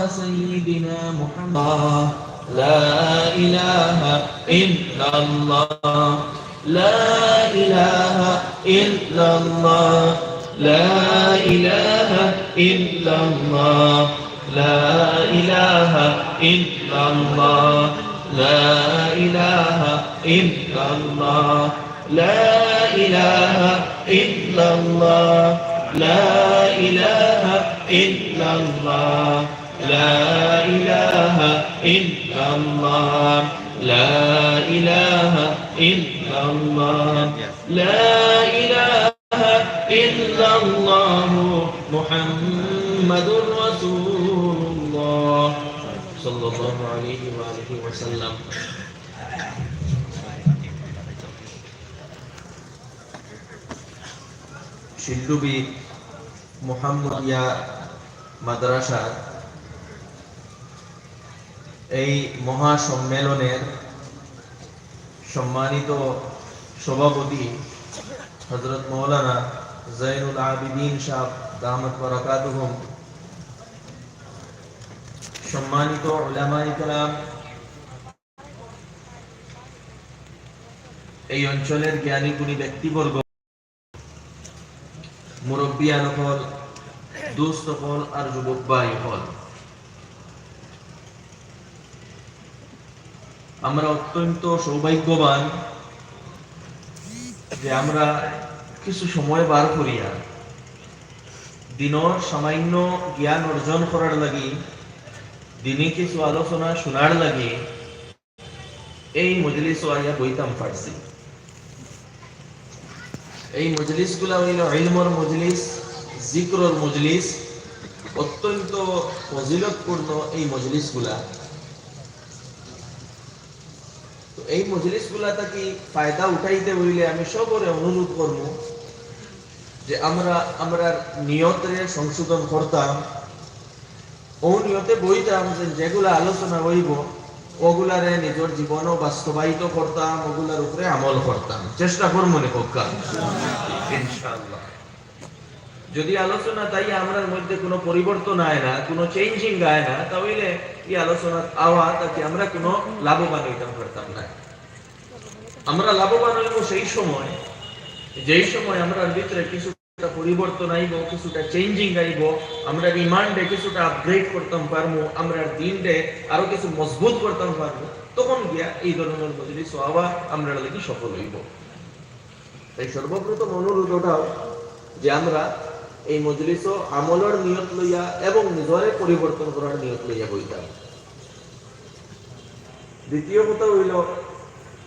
سيدنا محمد. لا إله إلا الله لا إله إلا الله لا إله إلا الله لا إله إلا الله لا إله إلا الله لا إله إلا الله لا إله إلا الله لا إله إلا الله لا إله إلا الله لا إله إلا الله محمد رسول الله صلى الله عليه وآله وسلم. শিল্ডুবি মুহাম্মদিয়া মাদ্রাসা এই মহা সম্মেলনের সম্মানিত সভাপতি হযরত মাওলানা জাইনুল আবিদিন সাহেব দামাত বারাকাতুহুম, সম্মানিত উলামায়ে কেরাম, এই অঞ্চলের জ্ঞানী গুণী ব্যক্তিবর্গ, মুরব্বিয়ান হল, দোস্ত হল আর যুবক ভাই হল, আমরা অত্যন্ত সৌভাগ্যবান যে আমরা কিছু সময় বার করিয়া দিনের সামান্য জ্ঞান অর্জন করার লাগি, দিনে কিছু আলোচনা শোনার লাগি এই মজলিস আইয়া বইতাম পারছি। এই মজলিস গুলা হইল ইলমর মজলিস, জিক্রর মজলিস, অত্যন্ত ফজিলতপূর্ণ এই মজলিস গুলা। এই মজলিস গুলা থাকি ফায়দা উঠাইতে হইলে আমি সবরে অনুরোধ করব যে আমরা নিয়তরে সংশোধন করতাম, ও নিয়তে বইতাম যে যেগুলা আলোচনা হইব ওগুলারে নিজের জীবনও বাস্তবায়িত করতাম, ওগুলার উপরে আমল করতাম, চেষ্টা করব মনে পক্কা ইনশাআল্লাহ। যদি আলোচনা তাই আমরার মধ্যে কোনো পরিবর্তন আয় না, কোনো চেঞ্জিং আয় না, তাহলে এই আলোচনা আওয়া তাকে আমরা কোনো লাভবান হইতাম পারতাম না। আমরা লাভবান হইব সেই সময়, যেই সময় আমরা ভিতরে কিছুটা পরিবর্তন আইব, কিছুটা চেঞ্জিং আইব, আমরা রিমান্ডে কিছুটা আপগ্রেড করতাম পারবো, আমরা দিনডে আরো কিছু মজবুত করতাম পারবো, তখন গিয়া এই ধরনের মজলিস হওয়া আমরা লাগি সফল হইব। তাই সর্বপ্রথম অনুরোধ ওটাও যে আমরা এই মজলিস আমলের নিয়ত লইয়া এবং নিজরে পরিবর্তন করার নিয়ত লইয়া বইতাম। দ্বিতীয় কথা হইল